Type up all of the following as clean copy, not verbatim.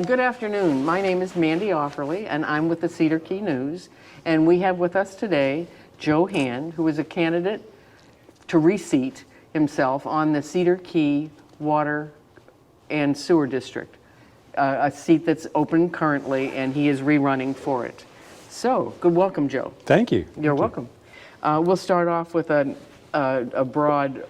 Good afternoon. My name is Mandy Offerly, and I'm with the Cedar Key News. And we have with us today Joe Hand, who is a candidate to reseat himself on the Cedar Key Water and Sewer District, a seat that's open currently, and he is rerunning for it. So, good welcome, Joe. Thank you. You're welcome. We'll start off with a broad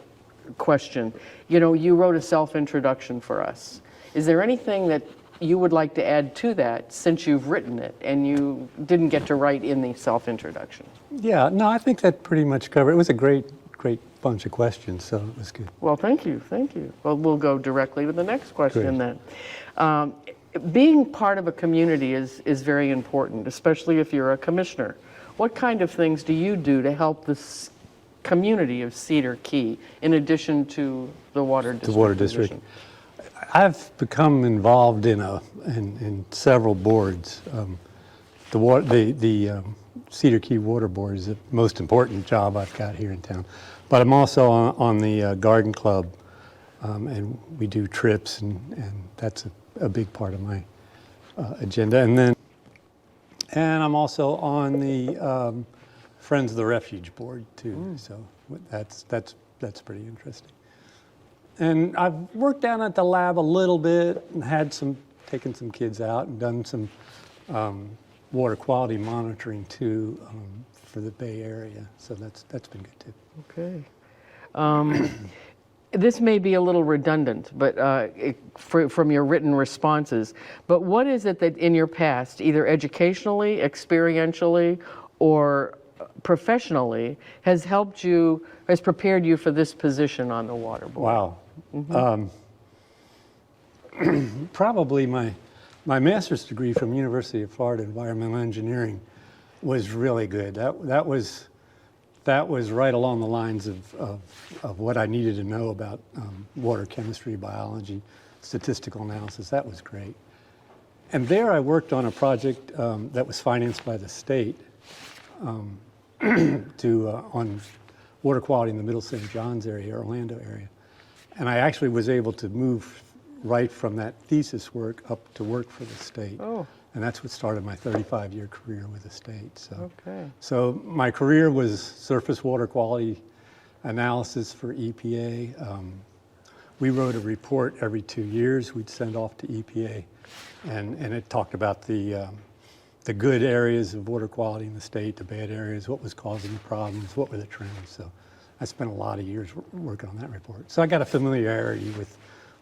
question. You know, you wrote a self-introduction for us. Is there anything that you would like to add to that since you've written it and you didn't get to write in the self-introduction? Yeah, no, I think that pretty much covered it. It was a great bunch of questions, so it was good. Well, thank you. Well, we'll go directly to the next question then. Being part of a community is very important, especially if you're a commissioner. What kind of things do you do to help this community of Cedar Key in addition to the water district? The water district. I've become involved in several boards. The Cedar Key Water Board is the most important job I've got here in town. But I'm also on the garden club, and we do trips, and that's a big part of my agenda. And I'm also on the Friends of the Refuge Board too. So that's pretty interesting. And I've worked down at the lab a little bit and taken some kids out and done some water quality monitoring too for the Bay Area. So that's been good too. Okay. This may be a little redundant, but from your written responses, but what is it that in your past, either educationally, experientially, or professionally, has prepared you for this position on the water board? Wow. Mm-hmm. Probably my master's degree from University of Florida, environmental engineering, was really good. That was right along the lines of what I needed to know about water chemistry, biology, statistical analysis. That was great. And there I worked on a project that was financed by the state on water quality in the Middle St. John's area, Orlando area. And I actually was able to move right from that thesis work up to work for the state. Oh. And that's what started my 35-year career with the state. So, okay. So my career was surface water quality analysis for EPA. We wrote a report every 2 years we'd send off to EPA, and it talked about the good areas of water quality in the state, the bad areas, what was causing the problems, what were the trends. So I spent a lot of years working on that report. So I got a familiarity with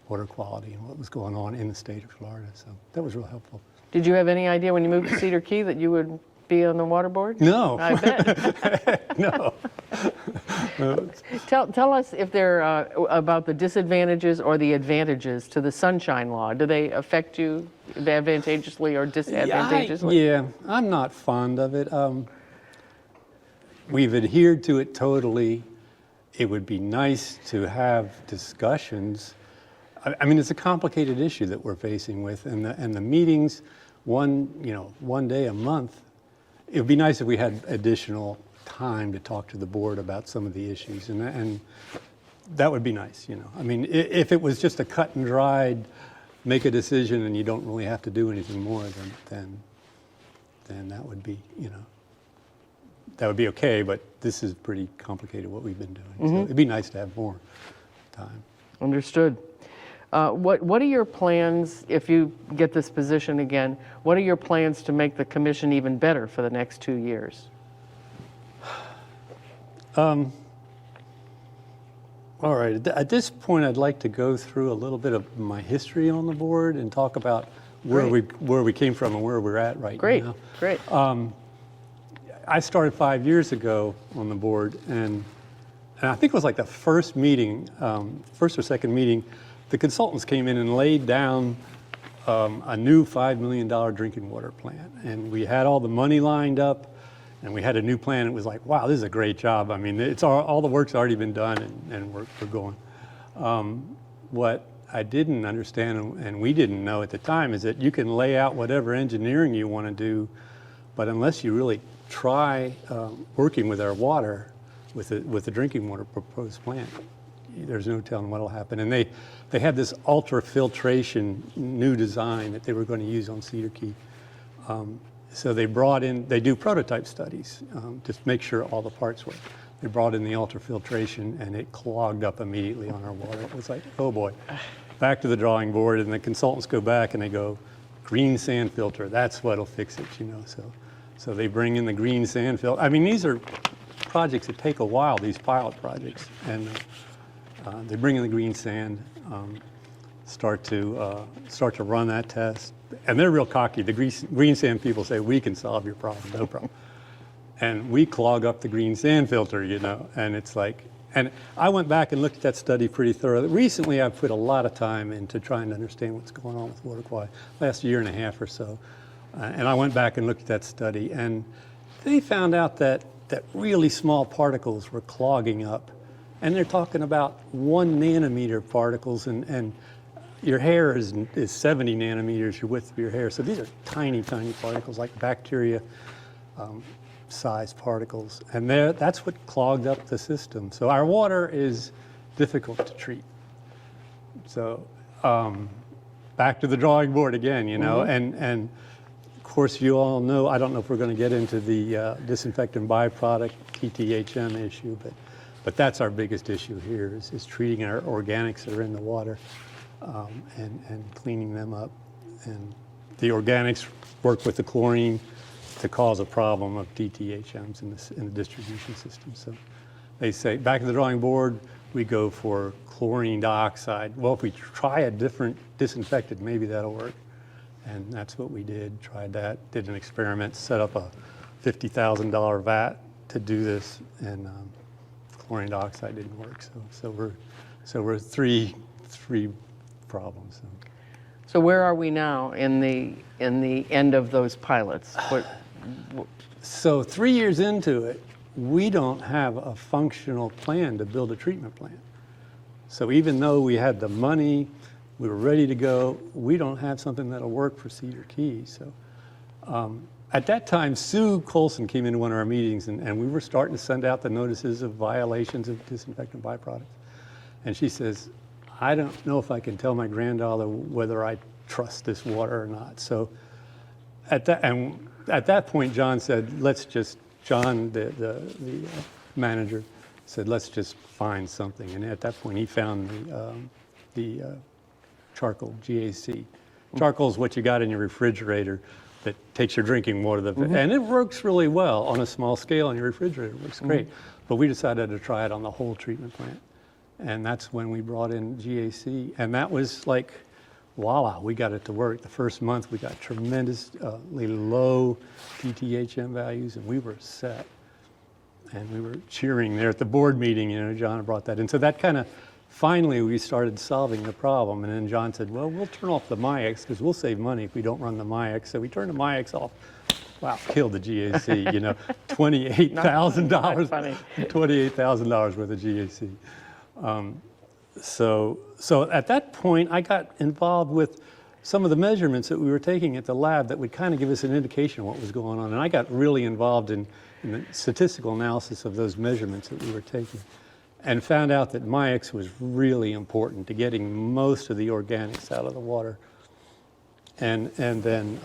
water quality and what was going on in the state of Florida. So that was real helpful. Did you have any idea when you moved to Cedar Key that you would be on the water board? No. I bet. No. Tell us if about the disadvantages or the advantages to the Sunshine Law. Do they affect you advantageously or disadvantageously? Yeah, I'm not fond of it. We've adhered to it totally. It would be nice to have discussions. I mean, it's a complicated issue that we're facing with, and the meetings, one day a month. It would be nice if we had additional time to talk to the board about some of the issues, and that would be nice. I mean, if it was just a cut and dried, make a decision, and you don't really have to do anything more, then that would be, that would be okay. But this is pretty complicated what we've been doing. Mm-hmm. So it'd be nice to have more time. Understood. What are your plans if you get this position again? What are your plans to make the commission even better for the next 2 years? All right. At this point, I'd like to go through a little bit of my history on the board and talk about where we came from and where we're at right now. Great. I started 5 years ago on the board, and I think it was like the first meeting, first or second meeting. The consultants came in and laid down a new $5 million drinking water plant. And we had all the money lined up, and we had a new plan. It was like, wow, this is a great job. I mean, it's all the work's already been done, and we're going. What I didn't understand, and we didn't know at the time, is that you can lay out whatever engineering you want to do, but unless you really try working with our water, with the drinking water proposed plant, there's no telling what'll happen. And they had this ultrafiltration new design that they were going to use on Cedar Key. So they brought in, they do prototype studies, just make sure all the parts work. They brought in the ultrafiltration and it clogged up immediately on our water. It was like, oh boy, back to the drawing board, and the consultants go back and they go, green sand filter, that's what'll fix it, you know. So they bring in the green sand filter. I mean, these are projects that take a while, these pilot projects, and they bring in the green sand, start to run that test, and they're real cocky. The green sand people say, we can solve your problem, no problem. And we clog up the green sand filter, you know, and it's like, and I went back and looked at that study pretty thoroughly. Recently, I've put a lot of time into trying to understand what's going on with water quality, last year and a half or so. And I went back and looked at that study, and they found out that really small particles were clogging up. And they're talking about 1 nanometer particles, and your hair is 70 nanometers, your width of your hair. So these are tiny, tiny particles, like bacteria size particles. And that's what clogged up the system. So our water is difficult to treat. So back to the drawing board again, you know, and of course you all know, I don't know if we're going to get into the disinfectant byproduct, TTHM issue, but that's our biggest issue here is treating our organics that are in the water and cleaning them up. And the organics work with the chlorine to cause a problem of DTHMs in the distribution system. So they say, back to the drawing board, we go for chlorine dioxide. Well, if we try a different disinfectant, maybe that'll work. And that's what we did, tried that, did an experiment, set up a $50,000 vat to do this, and chlorine dioxide didn't work. So we're three problems. So where are we now in the end of those pilots? So 3 years into it, we don't have a functional plan to build a treatment plant. So even though we had the money, we were ready to go, we don't have something that'll work for Cedar Key. So at that time, Sue Colson came into one of our meetings, and we were starting to send out the notices of violations of disinfectant byproducts. And she says, I don't know if I can tell my granddaughter whether I trust this water or not. So at that point, John said, John, the manager, said, let's just find something. And at that point, he found the charcoal, GAC. Charcoal is what you got in your refrigerator that takes your drinking water, and it works really well on a small scale in your refrigerator. It works great. But we decided to try it on the whole treatment plant. And that's when we brought in GAC. And that was like, voila, we got it to work. The first month, we got tremendously low DTHM values, and we were set. And we were cheering there at the board meeting, you know, John brought that in. So that kind of, finally, we started solving the problem. And then John said, well, we'll turn off the MIX because we'll save money if we don't run the MIX. So we turned the MIX off. Wow, killed the GAC, you know, $28,000. $28,000 worth of GAC. So at that point, I got involved with some of the measurements that we were taking at the lab that would kind of give us an indication of what was going on. And I got really involved in the statistical analysis of those measurements that we were taking, and found out that MIX was really important to getting most of the organics out of the water. And then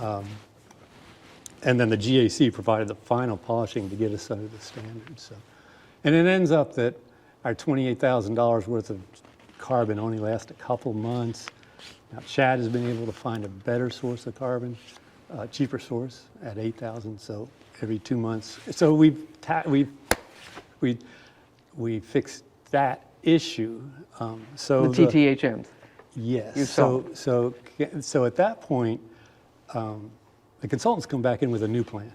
the GAC provided the final polishing to get us under the standards. So, and it ends up that our $28,000 worth of carbon only lasts a couple months. Now, Chad has been able to find a better source of carbon, cheaper source at 8,000. So every 2 months. So we fixed that issue. So the TTHMs. Yes. So at that point, the consultants come back in with a new plan.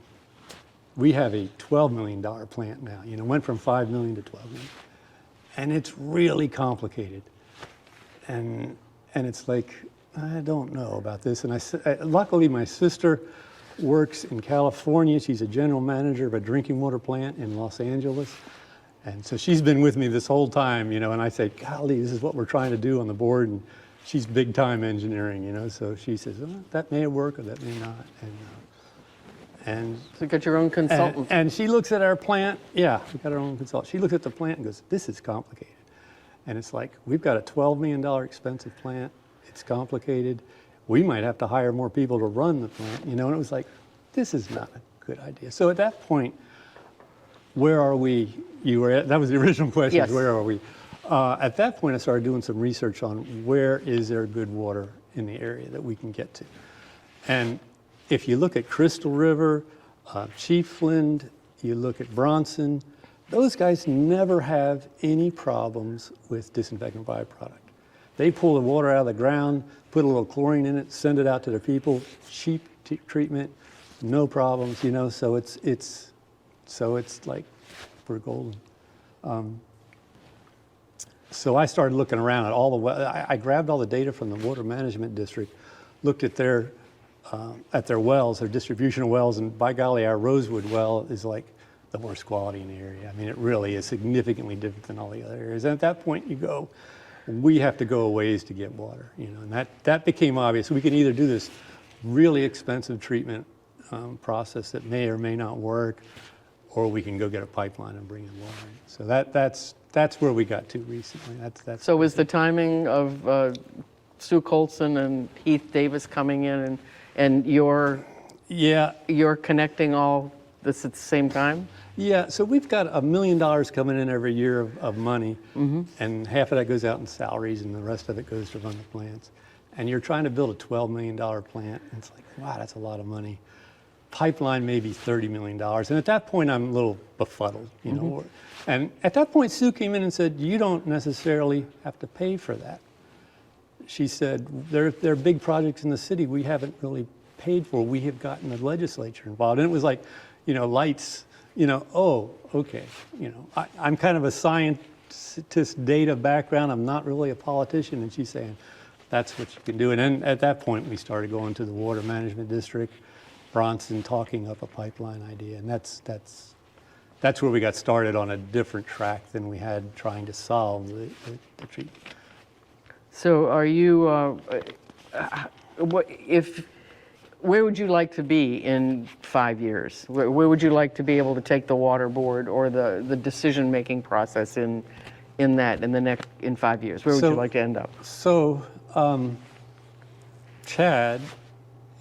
We have a $12 million plant now. You know, went from 5 million to 12 million, and it's really complicated. And it's like, I don't know about this. And luckily, my sister works in California. She's a general manager of a drinking water plant in Los Angeles. And so she's been with me this whole time, you know, and I say, golly, this is what we're trying to do on the board. And she's big time engineering, you know, so she says, oh, that may work or that may not. And so you got your own consultant. And she looks at our plant. Yeah, we got our own consultant. She looks at the plant and goes, this is complicated. And it's like, we've got a $12 million expensive plant. It's complicated. We might have to hire more people to run the plant, and it was like, this is not a good idea. So at that point, where are we? That was the original question, Yes. Where are we? At that point, I started doing some research on where is there good water in the area that we can get to. And if you look at Crystal River, Chiefland, you look at Bronson, those guys never have any problems with disinfectant byproduct. They pull the water out of the ground, put a little chlorine in it, send it out to their people, cheap treatment, no problems, so it's like we're golden. So I started looking around at all the I grabbed all the data from the Water Management District, looked at their wells, their distribution wells, and by golly, our Rosewood well is like the worst quality in the area. I mean, it really is significantly different than all the other areas. And at that point, you go, we have to go a ways to get water, and that became obvious. We can either do this really expensive treatment process that may or may not work, or we can go get a pipeline and bring in water. So that's where we got to recently. So was the timing of Sue Colson and Heath Davis coming in and you're connecting all this at the same time? Yeah, so we've got $1 million coming in every year of money, and half of that goes out in salaries, and the rest of it goes to run the plants. And you're trying to build a $12 million plant, and it's like, wow, that's a lot of money. Pipeline maybe $30 million, and at that point I'm a little befuddled, And at that point, Sue came in and said, "You don't necessarily have to pay for that." She said, "There are big projects in the city we haven't really paid for. We have gotten the legislature involved," and it was like, lights. Oh, okay. I'm kind of a scientist, data background. I'm not really a politician, and she's saying, "That's what you can do." And then at that point, we started going to the Water Management District, Bronson, talking up a pipeline idea, and that's where we got started on a different track than we had trying to solve the treatment. So are you, where would you like to be in 5 years? Where would you like to be able to take the water board or the decision-making process in 5 years? Where would you like to end up? So Chad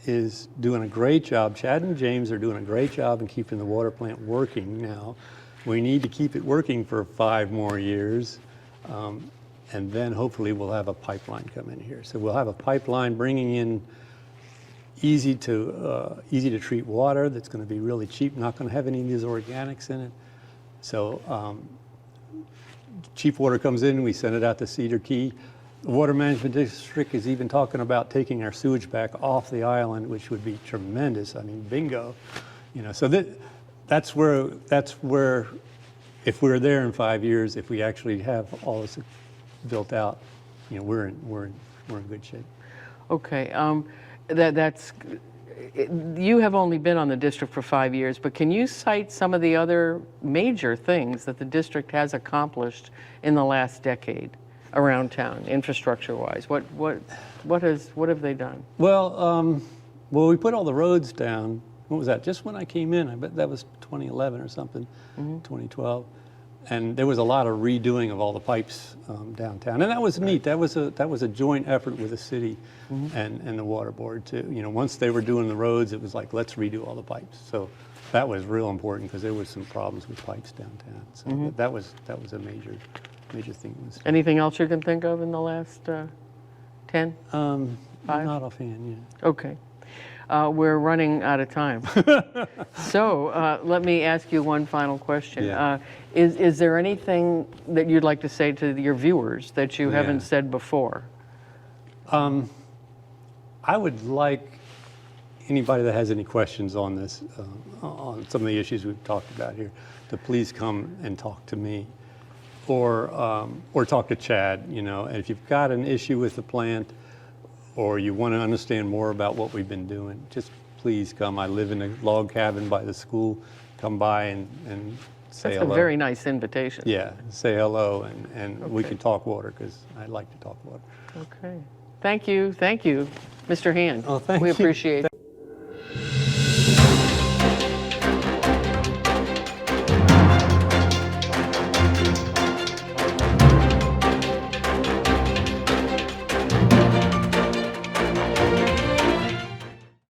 is doing a great job. Chad and James are doing a great job in keeping the water plant working now. We need to keep it working for 5 more years. And then hopefully we'll have a pipeline come in here. So we'll have a pipeline bringing in easy to treat water that's going to be really cheap, not going to have any of these organics in it. So cheap water comes in, we send it out to Cedar Key. The Water Management District is even talking about taking our sewage back off the island, which would be tremendous. I mean, bingo. So that's where if we're there in 5 years, if we actually have all this built out, we're in good shape. Okay, you have only been on the district for 5 years, but can you cite some of the other major things that the district has accomplished in the last decade around town, infrastructure-wise? What have they done? Well, we put all the roads down. What was that? Just when I came in, I bet that was 2011 or something, 2012. And there was a lot of redoing of all the pipes downtown, and that was neat. That was a joint effort with the city and the water board too. Once they were doing the roads, it was like, let's redo all the pipes. So that was real important because there was some problems with pipes downtown. So that was a major thing. Anything else you can think of in the last 10? 5? Not offhand, yeah. Okay. We're running out of time. So let me ask you one final question. Yeah. Is there anything that you'd like to say to your viewers that you haven't said before? I would like anybody that has any questions on this, on some of the issues we've talked about here, to please come and talk to me or talk to Chad. And if you've got an issue with the plant, or you want to understand more about what we've been doing, just please come. I live in a log cabin by the school. Come by and say hello. That's a very nice invitation. Yeah, say hello, and we can talk water, because I like to talk water. Okay. Thank you, Mr. Hand. Oh, thank we you. appreciate